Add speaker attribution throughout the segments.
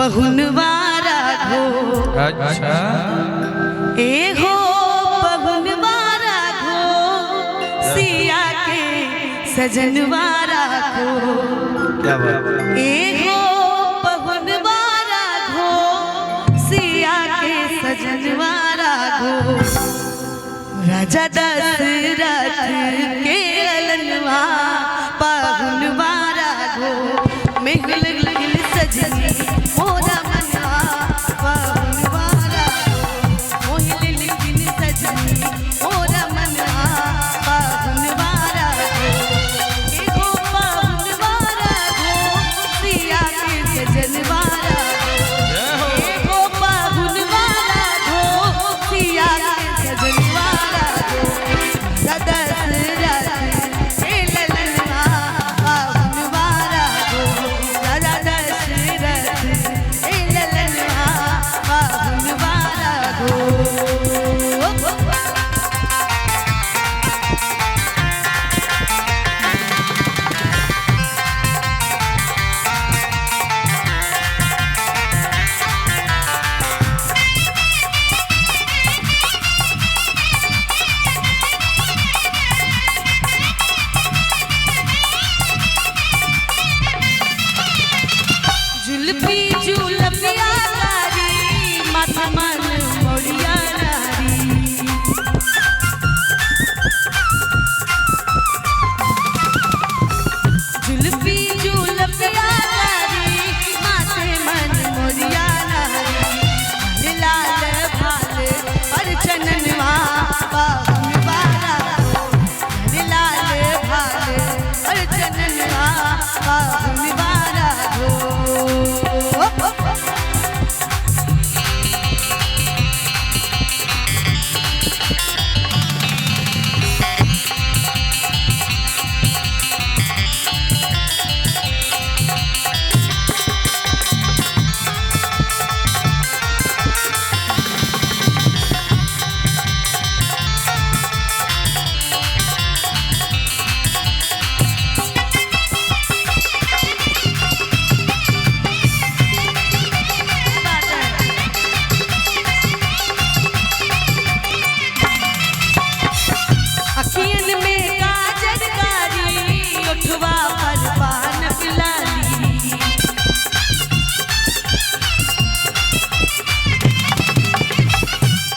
Speaker 1: पहुनवारा घो।
Speaker 2: अच्छा
Speaker 1: ए हो पहुनवारा घो सिया के सजनवारा घो।
Speaker 2: क्या बात
Speaker 1: ए हो पहुनवारा घो सिया के सजनवारा घो। राजा दशरथ के अलनवा पहुनवारा घो। मेहुल गिल सजनी मोरा मनवा पहुनवारा घो। मोहिल गिल सजनी मोरा मनवा पहुनवारा घो। एगो पहुनवारा घो सिया के सजनवारा घो। एगो पहुनवारा घो सिया के सजनवारा घो। दशरथ के ललनवा पहुनवारा घो। राजा दशरथ के ललनवा पहुनवारा घो। जुल्फी जुल्फिया कारी माथा मन मोड़िया नारी। जुल्फी जुल्फिया कारी माथे मन मोड़िया नारी। लाल भाल पर चननवा पहुनवारा घो। लाल भाल पर चननवा पहुनवारा घो। अखियन में काजल कारी ओठवा पर पान पिलाली।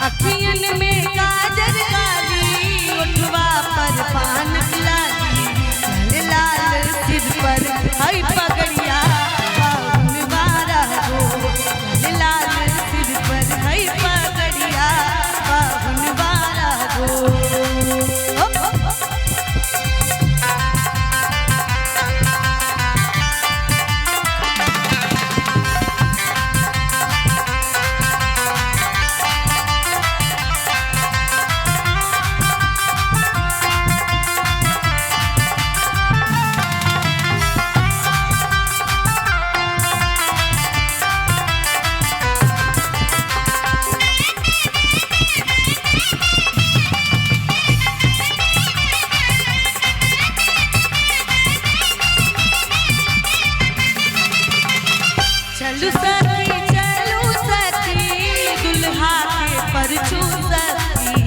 Speaker 1: अखियन में काजल कारी ओठवा पर पान पिलाली। लाल सिर पर हई पगड़िया पहुनवारा घो। लाल सिर पर हई पगड़िया पहुनवारा घो। चलू सखी दुल्हा के परछू सखी।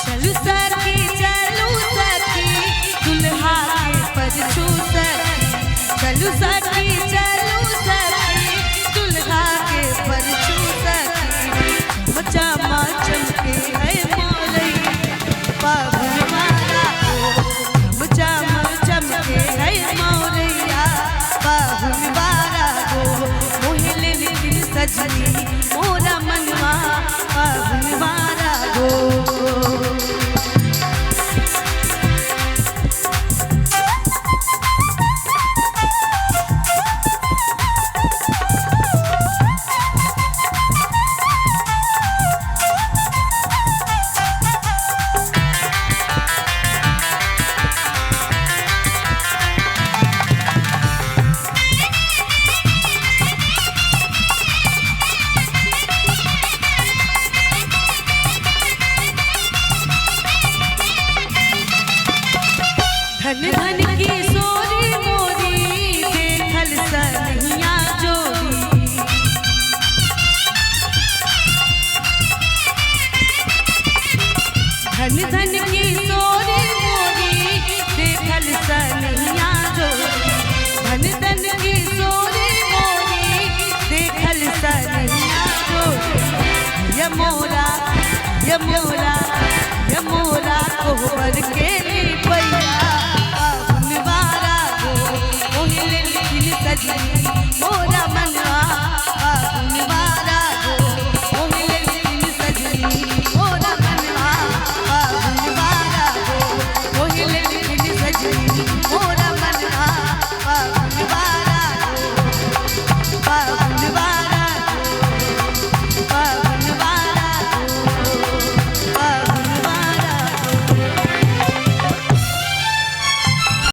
Speaker 1: चलू सखी दुल्हा के परछू सखी। चलू सखी दुल्हा के परछू सखी। चमा चमके है मोरैया पहुनवारा घो। चमके है मोरैया पहुनवारा घो। मोहिल गिल सजनी मोरा मनवा पहुनवारा घो। धन धन की की सोरी मोरी देखल सनहिया जो धन की सोरी मोरी देखल सनहिया जो ये मोरा